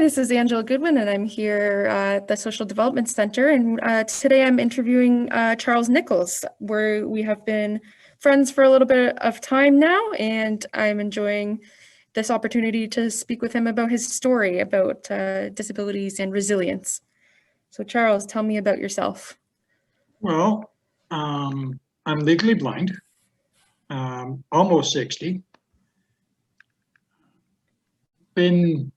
this is Angela Goodwin, and I'm here at the Social Development Center. And today I'm interviewing Charles Nichols, where we have been friends for a little bit of time now, and I'm enjoying this opportunity to speak with him about his story about disabilities and resilience. So Charles, tell me about yourself. Well, I'm legally blind, almost 60. Been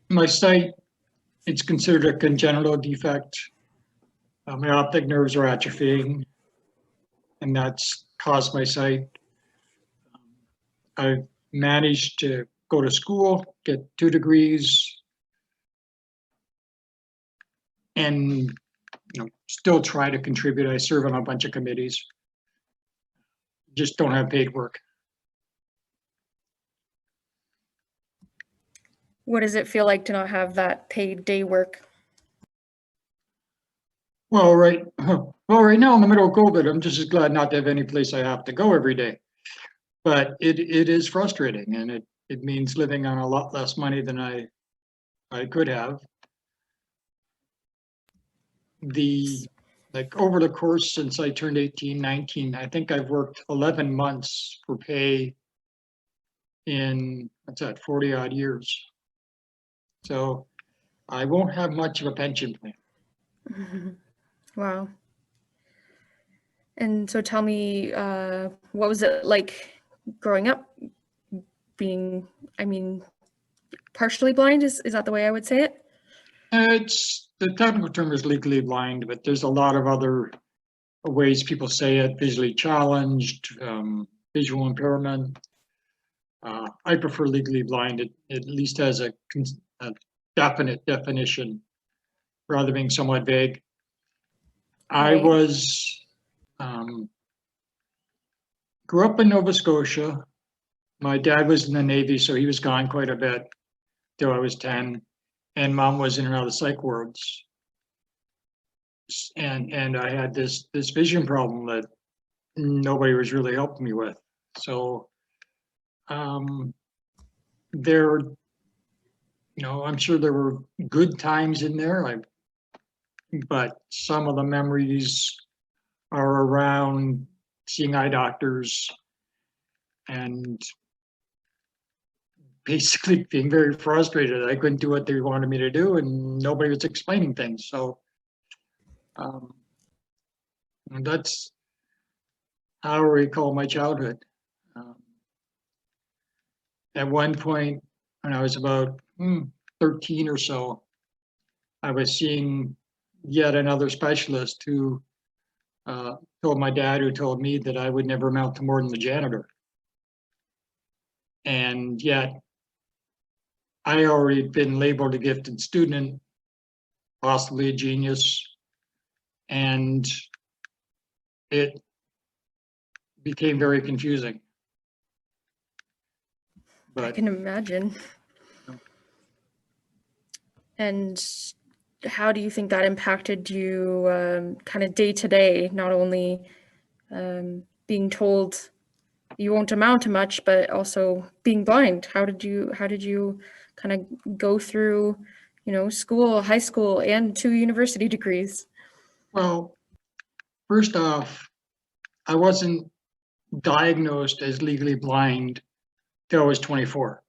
my sight, it's considered a congenital defect. My optic nerves are atrophying, and that's caused my sight. I've managed to go to school, get 2 degrees, and still try to contribute. I serve on a bunch of committees. Just don't have paid work. What does it feel like to not have that paid day work? Well, right now in the middle of COVID, I'm just as glad not to have any place I have to go every day. But it is frustrating, and it means living on a lot less money than I could have. Like over the course since I turned 18, 19, I think I've worked 11 months for pay in, 40 odd years. So I won't have much of a pension plan. Wow. And so tell me, what was it like growing up being, partially blind? Is that the way I would say it? It's the technical term is legally blind, but there's a lot of other ways people say it: visually challenged, visual impairment. I prefer legally blind. It at least has a definite definition rather than being somewhat vague. I Right. was grew up in Nova Scotia. My dad was in the Navy, so he was gone quite a bit till I was 10, and mom was in and out of psych wards. And I had this vision problem that nobody was really helping me with. So there, I'm sure there were good times in there, but some of the memories are around seeing eye doctors and basically being very frustrated. I couldn't do what they wanted me to do, and nobody was explaining things. So and that's how I recall my childhood. At one point, when I was about 13 or so, I was seeing yet another specialist who told my dad, who told me that I would never amount to more than the janitor. And yet, I already been labeled a gifted student, possibly a genius, and it became very confusing. But I can imagine. And how do you think that impacted you kind of day to day, not only being told you won't amount to much, but also being blind? How did you kind of go through, school, high school, and 2 university degrees? well, first off, I wasn't diagnosed as legally blind till I was 24.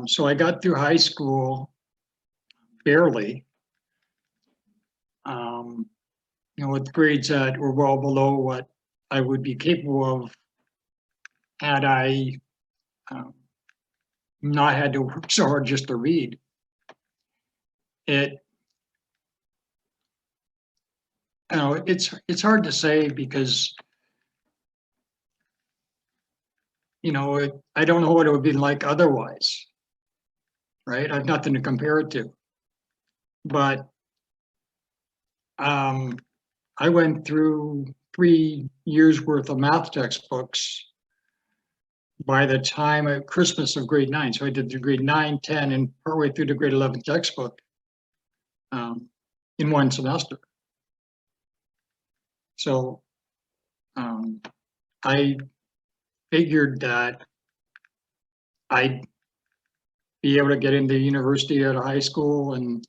So I got through high school barely, with grades that were well below what I would be capable of had I not had to work so hard just to read. It's hard to say because I don't know what it would be like otherwise, right? I have nothing to compare it to. But I went through 3 years worth of math textbooks by the time at Christmas of grade 9. So I did the grade 9, 10, and partway through the grade 11 textbook in one semester. So I figured that I be able to get into university out of high school and,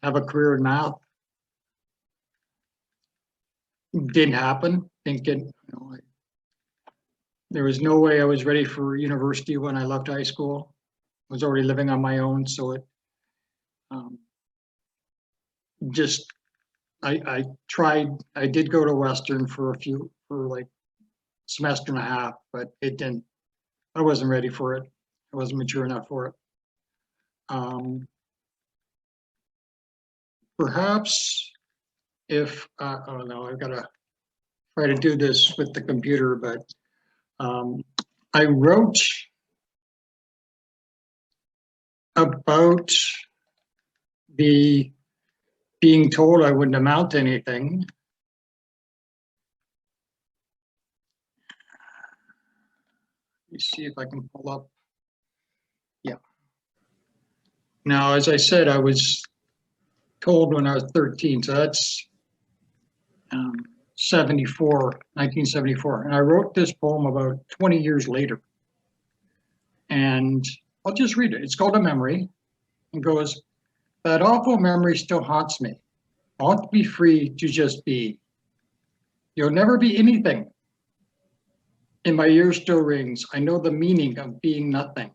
have a career in math. Didn't happen. There was no way I was ready for university when I left high school. I was already living on my own, so it I tried. I did go to Western for like semester and a half, but it didn't. I wasn't ready for it. I wasn't mature enough for it. Perhaps if I don't know, I've got to try to do this with the computer, but I wrote about the being told I wouldn't amount to anything. Let me see if I can pull up. Yeah. Now, as I said, I was told when I was 13, so that's 1974, and I wrote this poem about 20 years later. And I'll just read it. It's called A Memory. It goes, that awful memory still haunts me. I want to be free to just be. You'll never be anything. In my ear still rings. I know the meaning of being nothing.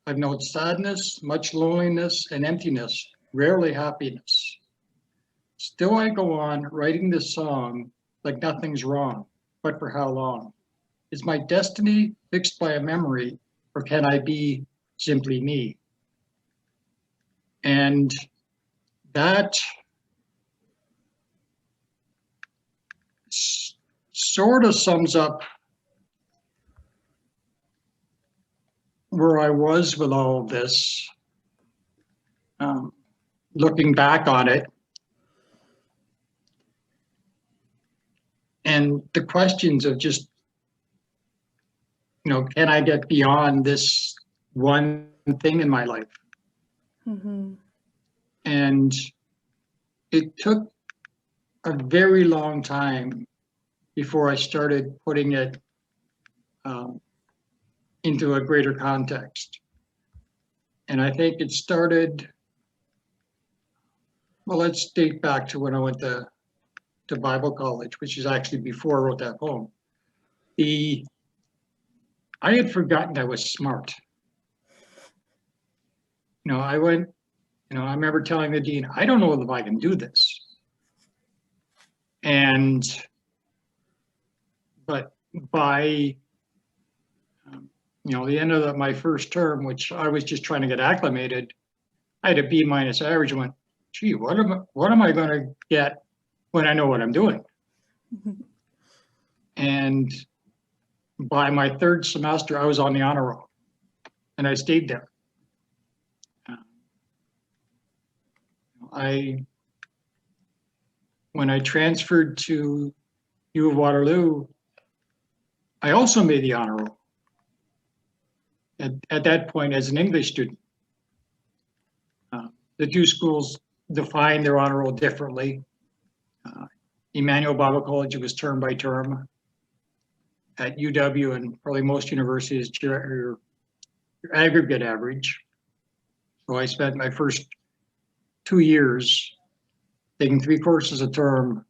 I've known sadness, much loneliness and emptiness, rarely happiness. Still I go on writing this song like nothing's wrong, but for how long? Is my destiny fixed by a memory, or can I be simply me? And that sort of sums up where I was with all of this. Looking back on it, and the questions of just, can I get beyond this one thing in my life? Mm-hmm. And it took a very long time before I started putting it into a greater context. And I think it started, well, let's date back to when I went to Bible college, which is actually before I wrote that poem. I had forgotten I was smart. I remember telling the dean, I don't know if I can do this. But by the end of my first term, which I was just trying to get acclimated, I had a B- average and went, gee, what am I going to get when I know what I'm doing? Mm-hmm. And by my third semester, I was on the honor roll, and I stayed there. When I transferred to U of Waterloo, I also made the honor roll. At that point, as an English student, the two schools define their honor roll differently. Emmanuel Bible College, it was term by term. At UW and probably most universities, your aggregate average. So I spent my first 2 years taking 3 courses a term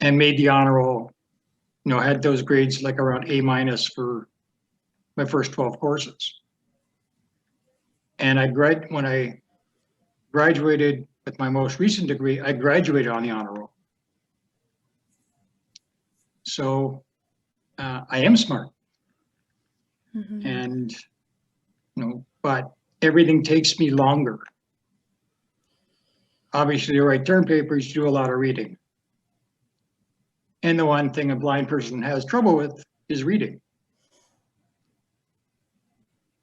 and made the honor roll. Had those grades like around A- for my first 12 courses. And when I graduated with my most recent degree, I graduated on the honor roll. So I am smart. Mm-hmm. And, but everything takes me longer. Obviously, to write term papers, you do a lot of reading. And the one thing a blind person has trouble with is reading.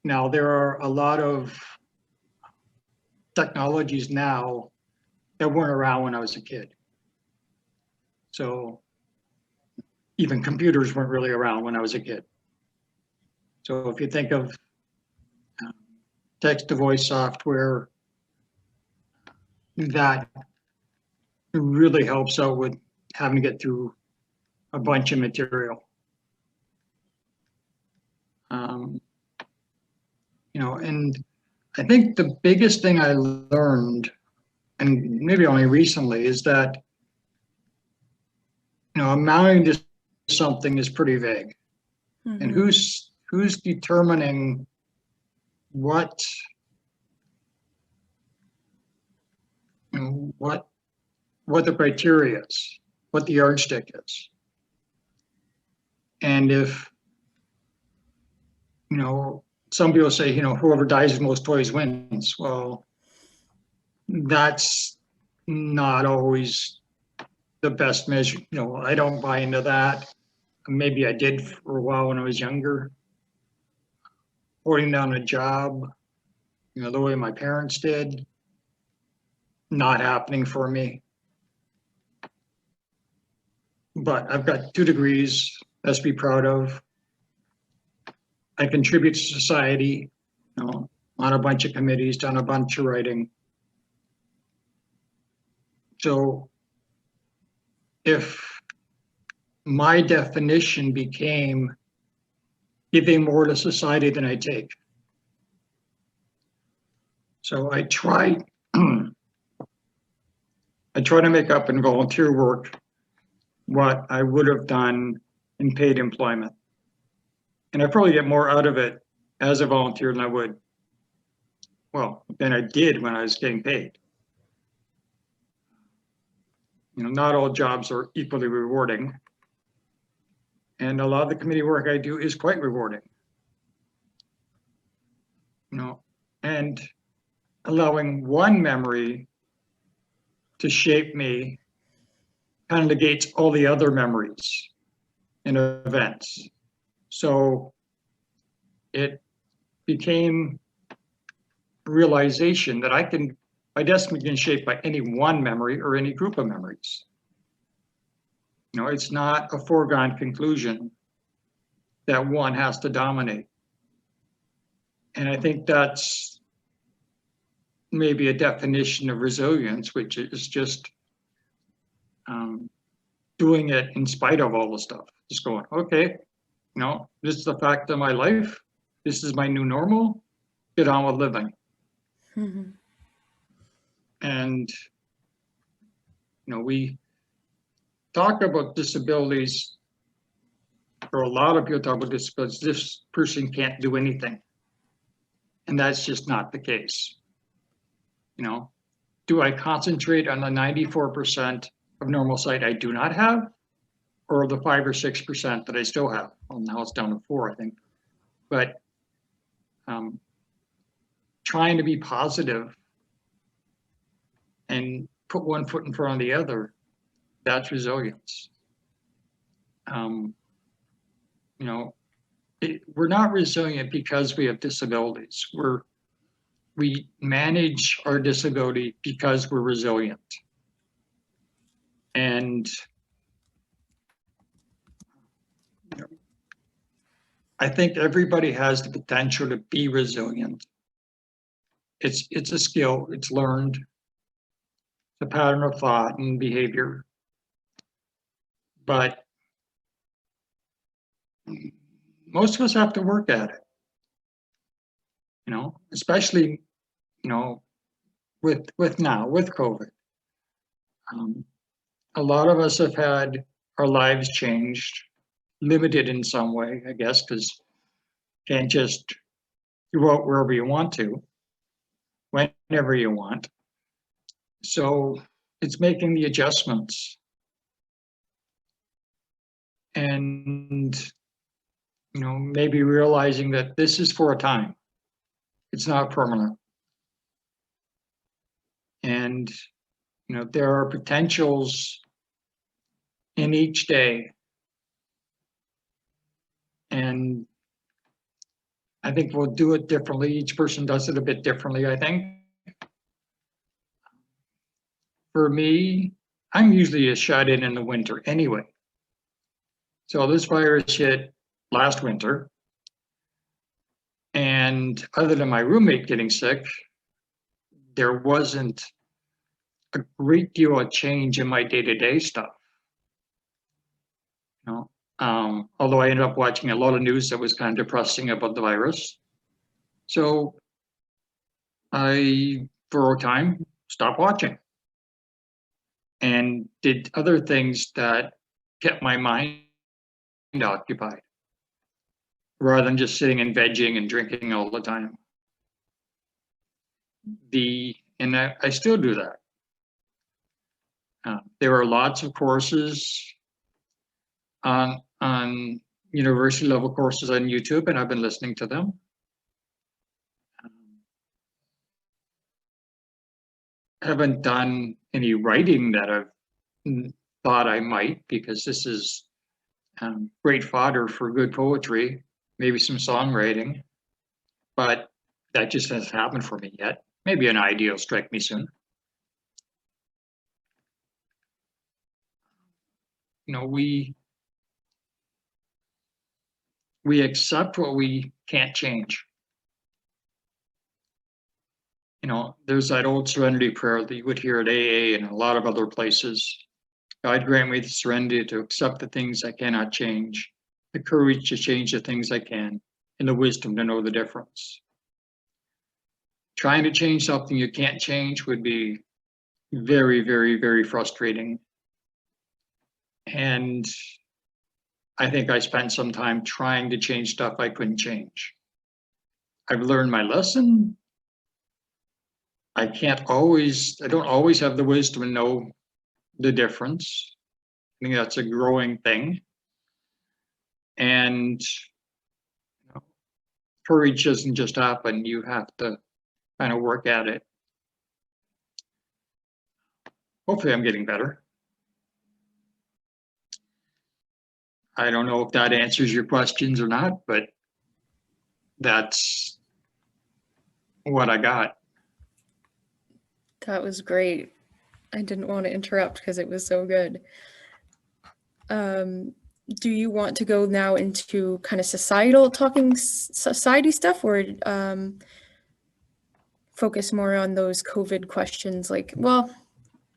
Now, there are a lot of technologies now that weren't around when I was a kid. So even computers weren't really around when I was a kid. So if you think of text-to-voice software, that really helps out with having to get through a bunch of material. And I think the biggest thing I learned, and maybe only recently, is that, amounting to something is pretty vague. And who's determining what, what the criteria is, what the yardstick is. And if, some people say, whoever dies with most toys wins. Well, that's not always the best measure. I don't buy into that. Maybe I did for a while when I was younger. Holding down a job, the way my parents did, not happening for me. But I've got 2 degrees, that's to be proud of. I contribute to society, on a bunch of committees, done a bunch of writing. So if my definition became giving more to society than I take, so I try to make up in volunteer work what I would have done in paid employment. And I probably get more out of it as a volunteer than I did when I was getting paid. Not all jobs are equally rewarding. And a lot of the committee work I do is quite rewarding. And allowing one memory to shape me kind of negates all the other memories and events. So it became a realization that my destiny can be shaped by any one memory or any group of memories. It's not a foregone conclusion that one has to dominate. And I think that's maybe a definition of resilience, which is just doing it in spite of all the stuff. Just going, okay, this is the fact of my life. This is my new normal. Get on with living. And, we talk about disabilities, or a lot of people talk about disabilities. This person can't do anything. And that's just not the case. Do I concentrate on the 94% of normal sight I do not have, or the 5 or 6% that I still have? Well, now it's down to 4, I think. But trying to be positive and put one foot in front of the other, that's resilience. We're not resilient because we have disabilities. We manage our disability because we're resilient. And I think everybody has the potential to be resilient. It's a skill, it's learned, it's a pattern of thought and behavior. But most of us have to work at it. Especially, with COVID. A lot of us have had our lives changed, limited in some way, I guess, because you can't just go out wherever you want to, whenever you want. So it's making the adjustments. And, maybe realizing that this is for a time. It's not permanent. And, there are potentials in each day. And I think we'll do it differently. Each person does it a bit differently, I think. For me, I'm usually a shut in the winter anyway. So this virus hit last winter. And other than my roommate getting sick, there wasn't a great deal of change in my day-to-day stuff. Although I ended up watching a lot of news that was kind of depressing about the virus. So I, for a time, stopped watching and did other things that kept my mind occupied rather than just sitting and vegging and drinking all the time. And I still do that. There are lots of courses on university level courses on YouTube, and I've been listening to them. Haven't done any writing that I've thought I might, because this is great fodder for good poetry, maybe some songwriting, but that just hasn't happened for me yet. Maybe an idea will strike me soon. We accept what we can't change. There's that old serenity prayer that you would hear at AA and a lot of other places. God grant me the serenity to accept the things I cannot change, the courage to change the things I can, and the wisdom to know the difference. Trying to change something you can't change would be very, very, very frustrating. And I think I spent some time trying to change stuff I couldn't change. I've learned my lesson. I don't always have the wisdom to know the difference. I think that's a growing thing. And courage doesn't just happen. You have to kind of work at it. Hopefully I'm getting better. I don't know if that answers your questions or not, but that's what I got. That was great. I didn't want to interrupt because it was so good. Do you want to go now into kind of society stuff, or focus more on those COVID questions?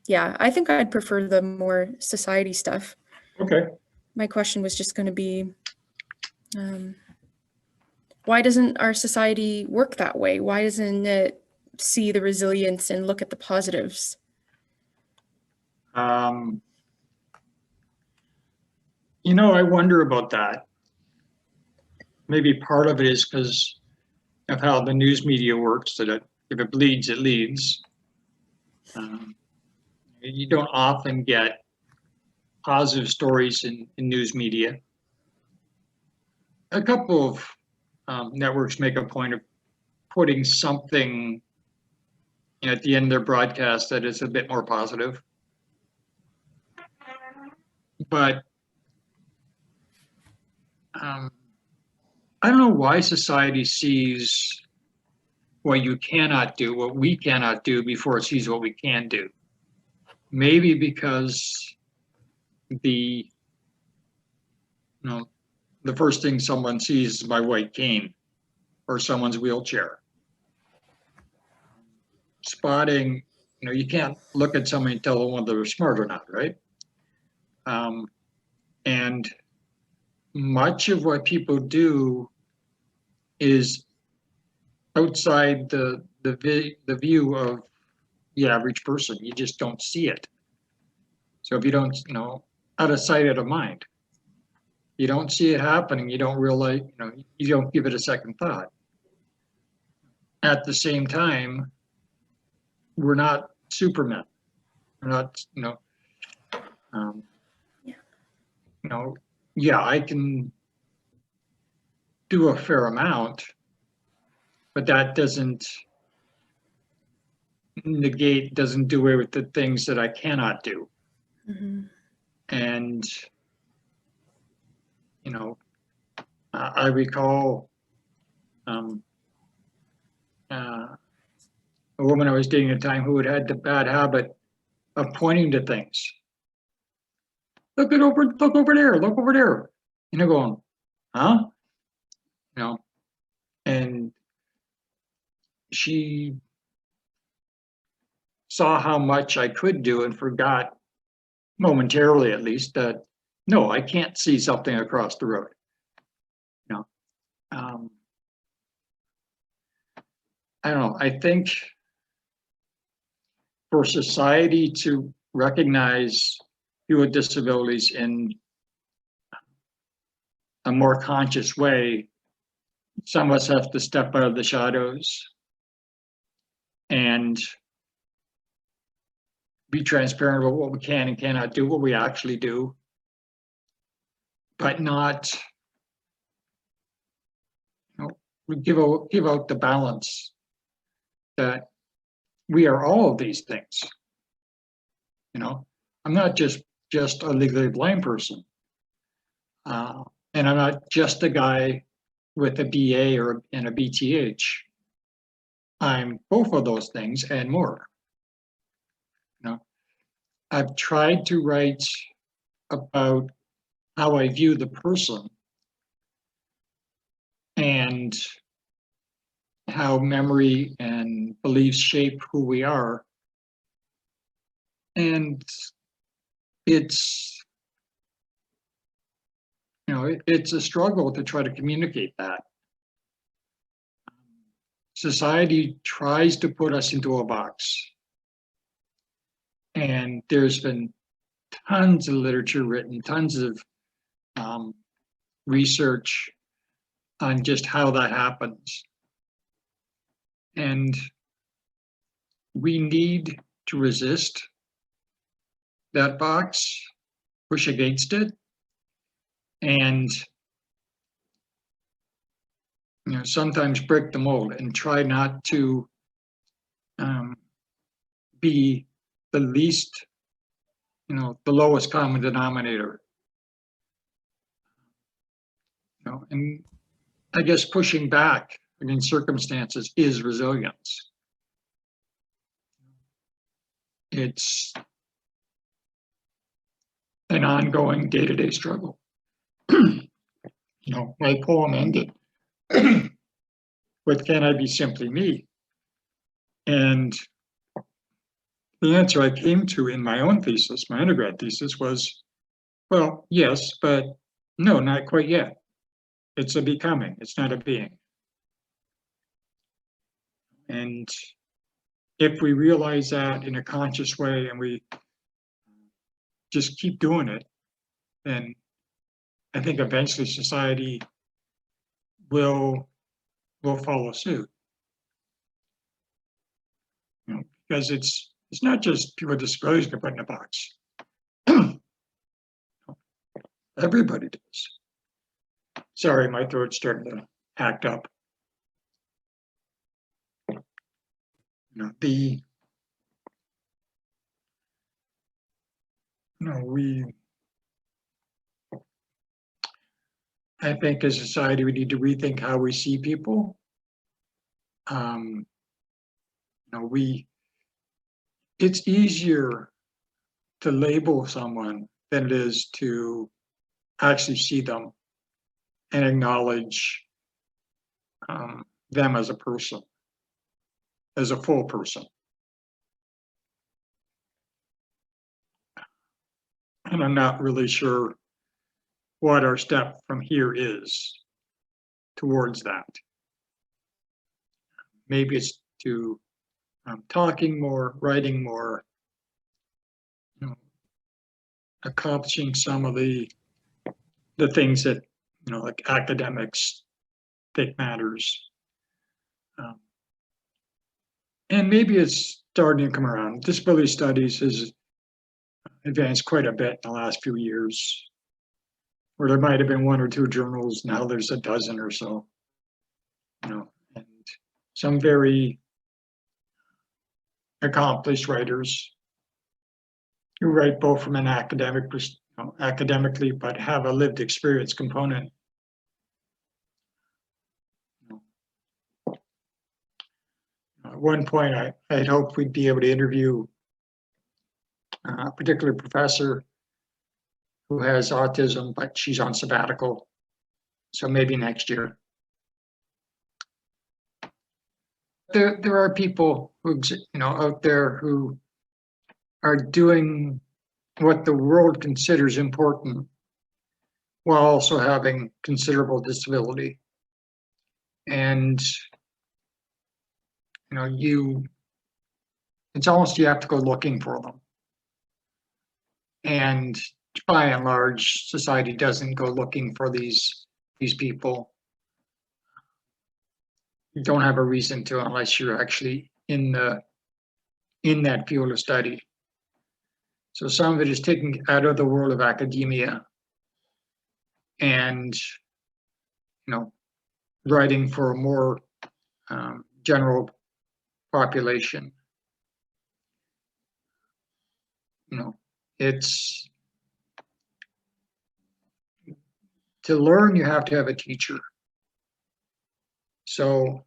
Yeah, I think I'd prefer the more society stuff. Okay. My question was just going to be, why doesn't our society work that way? Why doesn't it see the resilience and look at the positives? I wonder about that. Maybe part of it is because of how the news media works, that if it bleeds, it leads. You don't often get positive stories in news media. A couple of networks make a point of putting something at the end of their broadcast that is a bit more positive. But I don't know why society sees what you cannot do, what we cannot do, before it sees what we can do. Maybe because the first thing someone sees is my white cane or someone's wheelchair. Spotting, you can't look at somebody and tell them whether they're smart or not, right? And much of what people do is outside the view of the average person. You just don't see it. So if you don't, out of sight, out of mind. You don't see it happening. You don't realize, you don't give it a second thought. At the same time, we're not Supermen. We're not, yeah, I can do a fair amount, but that doesn't do away with the things that I cannot do. Mm-hmm. And, I recall a woman I was dating at the time who had the bad habit of pointing to things. Look over there, look over there. Going, huh? And she saw how much I could do and forgot, momentarily at least, that no, I can't see something across the road. I don't know, I think for society to recognize people with disabilities in a more conscious way, some of us have to step out of the shadows and be transparent about what we can and cannot do, what we actually do, but not, we give out the balance that we are all of these things. I'm not just a legally blind person, and I'm not just a guy with a BA and a BTH. I'm both of those things and more. I've tried to write about how I view the person and how memory and beliefs shape who we are. And it's, it's a struggle to try to communicate that. Society tries to put us into a box. And there's been tons of literature written, tons of research on just how that happens. And we need to resist that box, push against it, and sometimes break the mold and try not to be the least, the lowest common denominator. And I guess pushing back against circumstances is resilience. It's an ongoing day-to-day struggle. My poem ended with, "Can I be simply me?" And the answer I came to in my own thesis, my undergrad thesis, was, well, yes, but no, not quite yet. It's a becoming, it's not a being. And if we realize that in a conscious way and we just keep doing it, then I think eventually society will follow suit. Because it's not just people with disabilities get put in a box. Everybody does. Sorry, my throat's starting to act up. I think as a society, we need to rethink how we see people. It's easier to label someone than it is to actually see them and acknowledge them as a person, as a full person. And I'm not really sure what our step from here is towards that. Maybe it's to talking more, writing more, accomplishing some of the things that, like academics think matters. And maybe it's starting to come around. Disability studies has advanced quite a bit in the last few years, where there might have been 1 or 2 journals, now there's a dozen or so, and some very accomplished writers who write both from an academically, but have a lived experience component. At one point, I'd hoped we'd be able to interview a particular professor who has autism, but she's on sabbatical, so maybe next year. There are people who, out there who are doing what the world considers important while also having considerable disability. And it's almost you have to go looking for them. And by and large, society doesn't go looking for these people. You don't have a reason to unless you're actually in that field of study. So some of it is taken out of the world of academia and, writing for a more general population. It's to learn, you have to have a teacher. So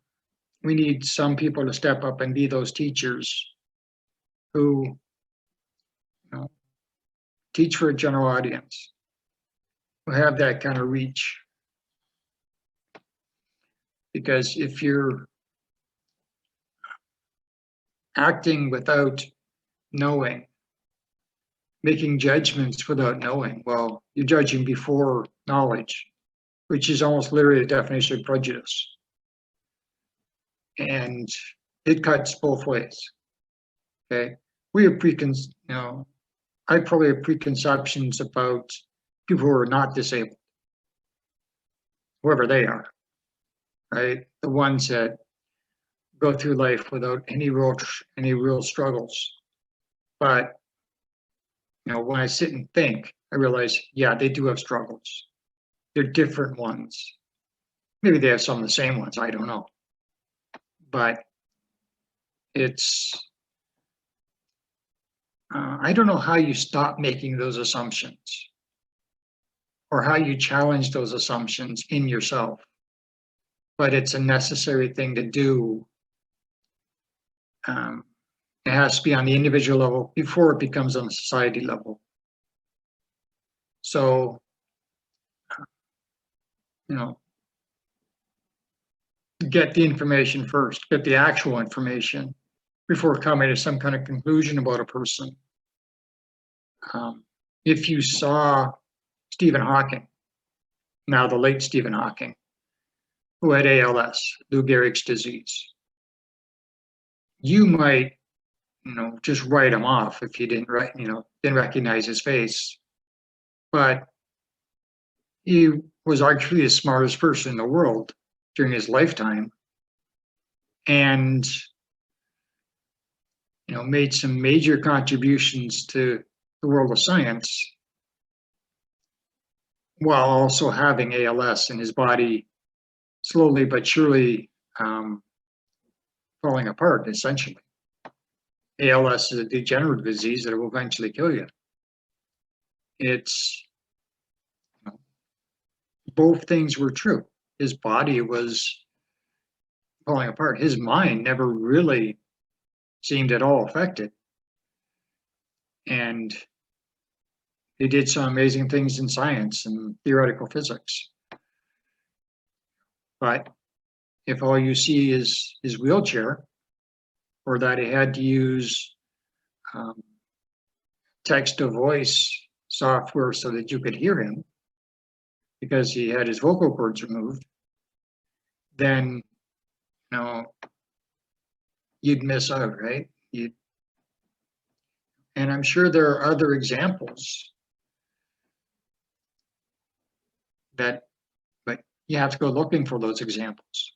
we need some people to step up and be those teachers who, teach for a general audience, who have that kind of reach. Because if you're acting without knowing, making judgments without knowing, well, you're judging before knowledge, which is almost literally the definition of prejudice. And it cuts both ways. Okay, we have I probably have preconceptions about people who are not disabled, whoever they are, right? The ones that go through life without any real struggles. But when I sit and think, I realize, yeah, they do have struggles. They're different ones. Maybe they have some of the same ones, I don't know. But it's, I don't know how you stop making those assumptions or how you challenge those assumptions in yourself. But it's a necessary thing to do. It has to be on the individual level before it becomes on the society level. So, get the information first, get the actual information before coming to some kind of conclusion about a person. If you saw Stephen Hawking, now the late Stephen Hawking, who had ALS, Lou Gehrig's disease, you might, just write him off if you didn't recognize his face. But he was actually the smartest person in the world during his lifetime, and made some major contributions to the world of science while also having ALS and his body slowly but surely falling apart, essentially. ALS is a degenerative disease that will eventually kill you. It's, both things were true. His body was falling apart. His mind never really seemed at all affected. And he did some amazing things in science and theoretical physics. But if all you see is his wheelchair, or that he had to use text-to-voice software so that you could hear him because he had his vocal cords removed, then you'd miss out, right? And I'm sure there are other examples but you have to go looking for those examples.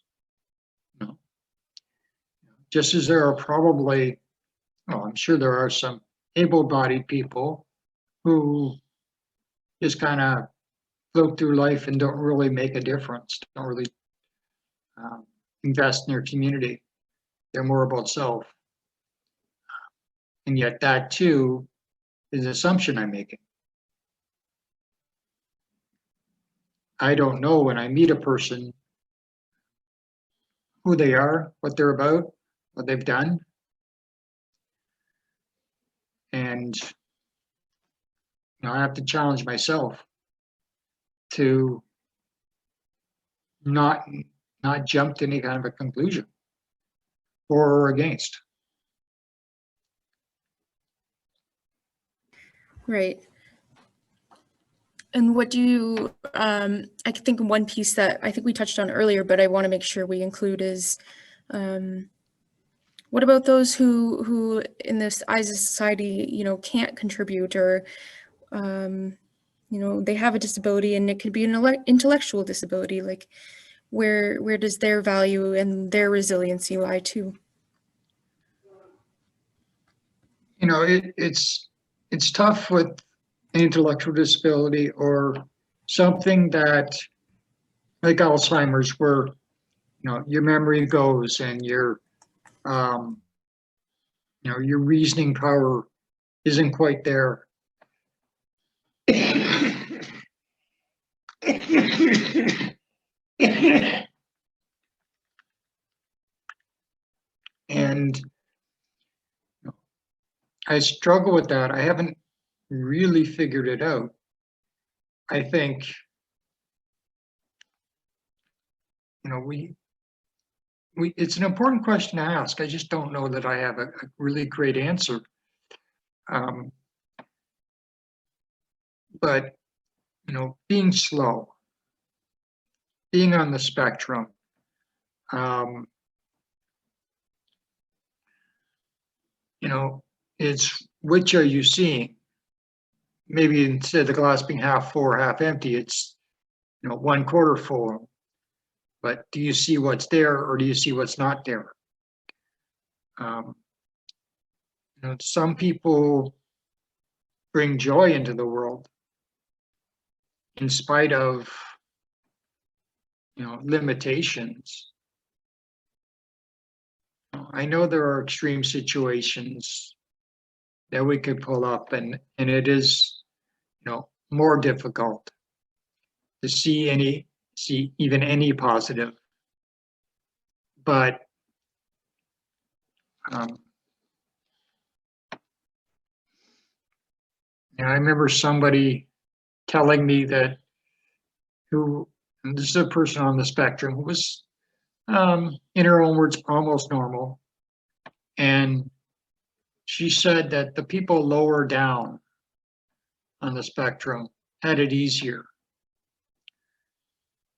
Just as there are probably, I'm sure there are some able-bodied people who just kind of float through life and don't really make a difference, don't really invest in their community. They're more about self. And yet that too is an assumption I'm making. I don't know when I meet a person who they are, what they're about, what they've done. And I have to challenge myself to not jump to any kind of a conclusion for or against. Right. And what do you, I think one piece that I think we touched on earlier, but I want to make sure we include is What about those who in this eyes of society, can't contribute, or they have a disability, and it could be an intellectual disability? Like, where does their value and their resiliency lie too? It's tough with an intellectual disability or something that, like Alzheimer's, where your memory goes and your reasoning power isn't quite there. And I struggle with that. I haven't really figured it out. I think, it's an important question to ask. I just don't know that I have a really great answer. But, being slow, being on the spectrum, it's which are you seeing? Maybe instead of the glass being half full or half empty, it's 1/4 full. But do you see what's there, or do you see what's not there? Some people bring joy into the world in spite of limitations. I know there are extreme situations that we could pull up, and it is more difficult to see even any positive. But I remember somebody telling me that and this is a person on the spectrum, who was, in her own words, almost normal. And she said that the people lower down on the spectrum had it easier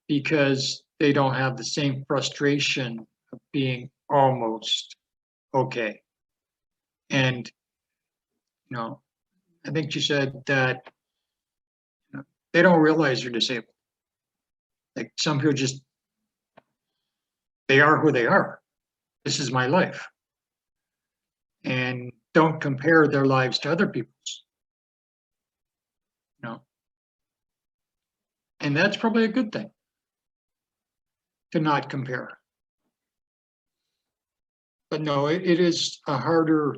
because they don't have the same frustration of being almost okay. And, I think she said that they don't realize they're disabled. Like, some people they are who they are. This is my life. And don't compare their lives to other people's. And that's probably a good thing, to not compare. But no, it is a harder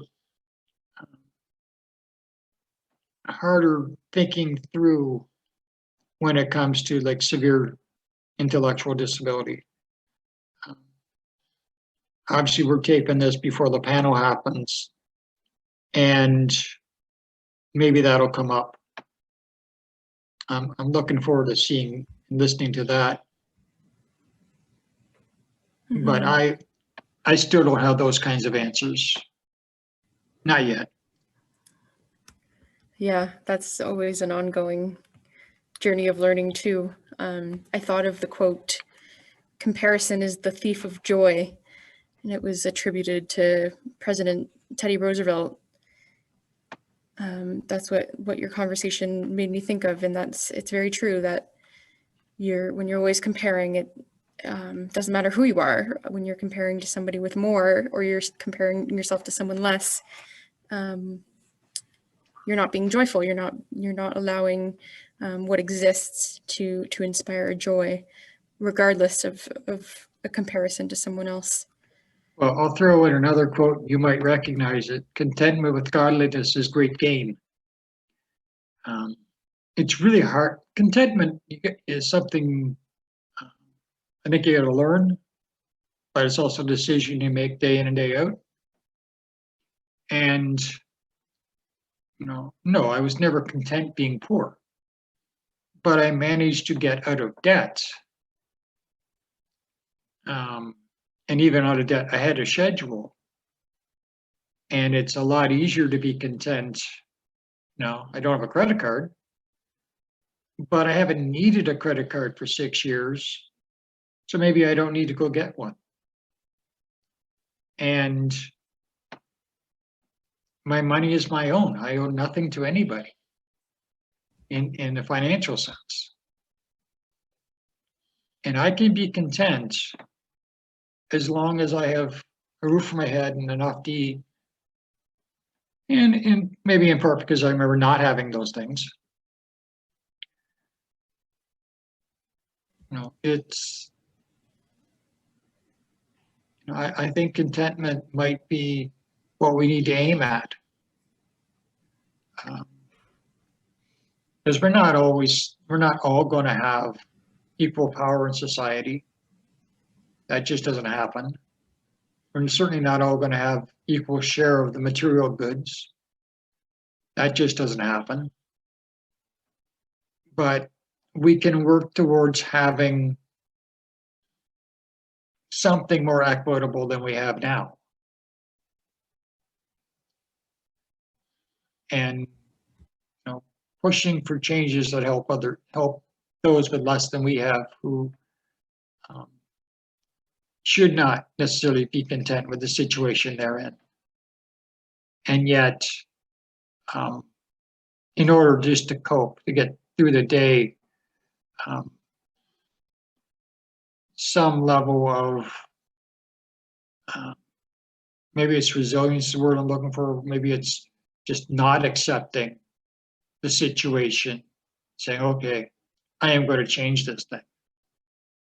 thinking through when it comes to like severe intellectual disability. Obviously, we're taping this before the panel happens, and maybe that'll come up. I'm looking forward to seeing and listening to that. Mm-hmm. But I still don't have those kinds of answers. Not yet. Yeah, that's always an ongoing journey of learning too. I thought of the quote, "Comparison is the thief of joy," and it was attributed to President Teddy Roosevelt. That's what your conversation made me think of, and it's very true that when you're always comparing, it doesn't matter who you are. When you're comparing to somebody with more, or you're comparing yourself to someone less, you're not being joyful. You're not allowing what exists to inspire joy, regardless of a comparison to someone else. Well, I'll throw in another quote. You might recognize it. "Contentment with godliness is great gain." It's really hard. Contentment is something I think you got to learn, but it's also a decision you make day in and day out. And no, I was never content being poor, but I managed to get out of debt. And even out of debt, I had a schedule. And it's a lot easier to be content. Now, I don't have a credit card, but I haven't needed a credit card for 6 years. So maybe I don't need to go get one. And my money is my own. I owe nothing to anybody in the financial sense. And I can be content as long as I have a roof over my head and enough to eat. And maybe in part because I remember not having those things. It's, I think contentment might be what we need to aim at. Because we're not all going to have equal power in society. That just doesn't happen. We're certainly not all going to have equal share of the material goods. That just doesn't happen. But we can work towards having something more equitable than we have now. And pushing for changes that help those with less than we have, who should not necessarily be content with the situation they're in. And yet, in order just to cope, to get through the day, some level of maybe it's resilience is the word I'm looking for. Maybe it's just not accepting the situation, saying, okay, I am going to change this thing.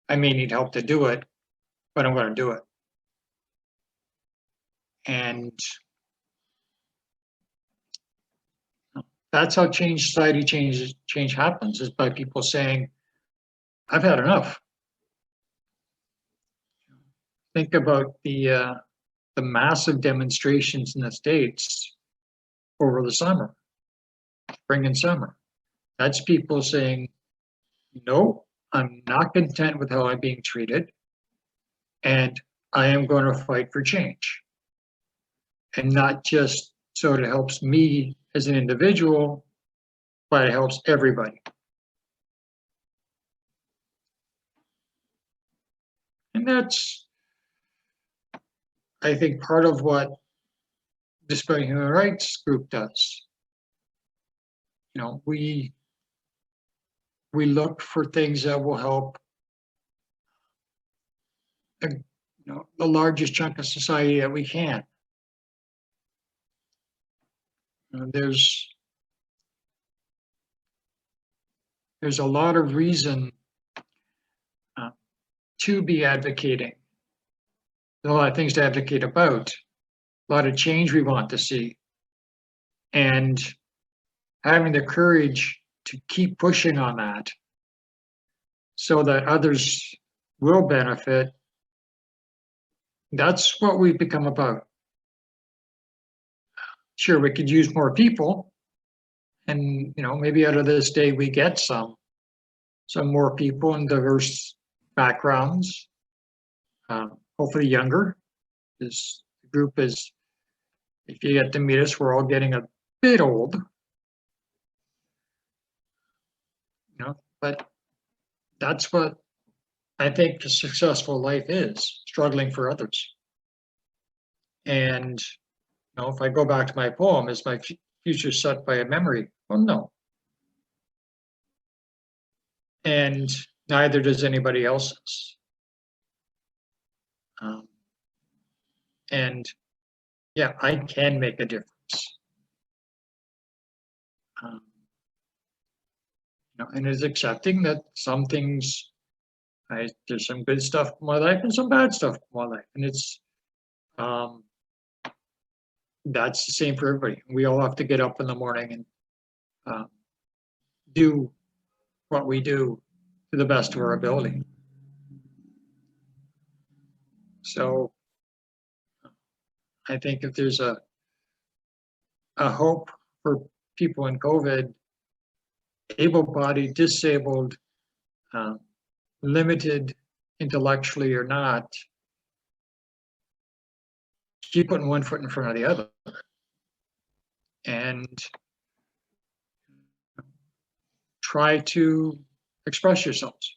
I may need help to do it, but I'm going to do it. And that's how change happens, is by people saying, I've had enough. Think about the massive demonstrations in the States over the summer, spring and summer. That's people saying, no, I'm not content with how I'm being treated, and I am going to fight for change. And not just so it helps me as an individual, but it helps everybody. And that's, I think, part of what Disability Human Rights Group does. We look for things that will help the largest chunk of society that we can. There's a lot of reason to be advocating. There's a lot of things to advocate about, a lot of change we want to see, and having the courage to keep pushing on that so that others will benefit. That's what we've become about. Sure, we could use more people, and maybe out of this day we get some more people in diverse backgrounds, hopefully younger. This group is, if you get to meet us, we're all getting a bit old, but that's what I think a successful life is, struggling for others. And if I go back to my poem, is my future set by a memory? Well, no. And neither does anybody else's. And yeah, I can make a difference. And it's accepting that some things, there's some good stuff in my life and some bad stuff in my life. And it's, that's the same for everybody. We all have to get up in the morning and do what we do to the best of our ability. So I think if there's a hope for people in COVID, able-bodied, disabled, limited intellectually or not, keep putting one foot in front of the other. And try to express yourselves.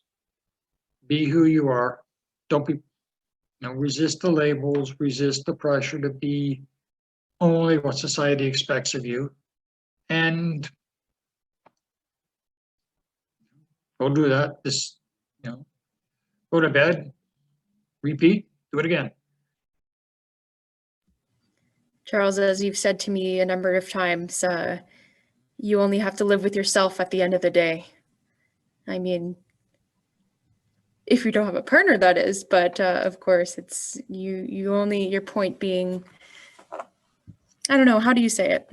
Be who you are. Don't be, resist the labels, resist the pressure to be only what society expects of you, and go do that. Go to bed, repeat, do it again. Charles, as you've said to me a number of times, you only have to live with yourself at the end of the day. I mean, if you don't have a partner, that is, but of course, it's you only, your point being, I don't know, how do you say it?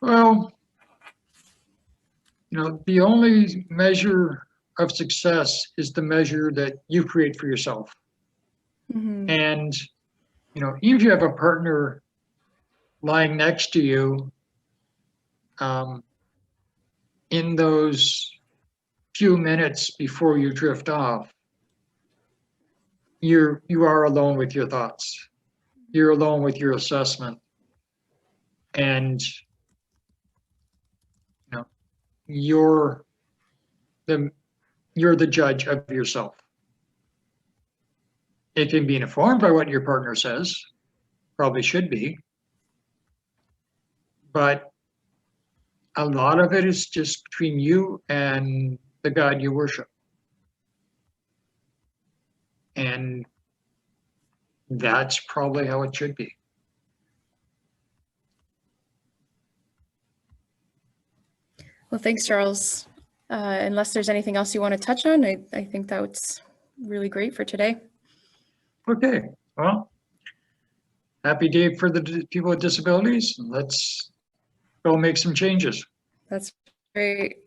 Well, the only measure of success is the measure that you create for yourself. Mhm. And, even if you have a partner lying next to you, in those few minutes before you drift off, you are alone with your thoughts. You're alone with your assessment. And, you're the judge of yourself. It can be informed by what your partner says, probably should be, but a lot of it is just between you and the God you worship. And that's probably how it should be. Well, thanks, Charles. Unless there's anything else you want to touch on, I think that's really great for today. Okay, well, happy day for the people with disabilities. Let's go make some changes. That's great.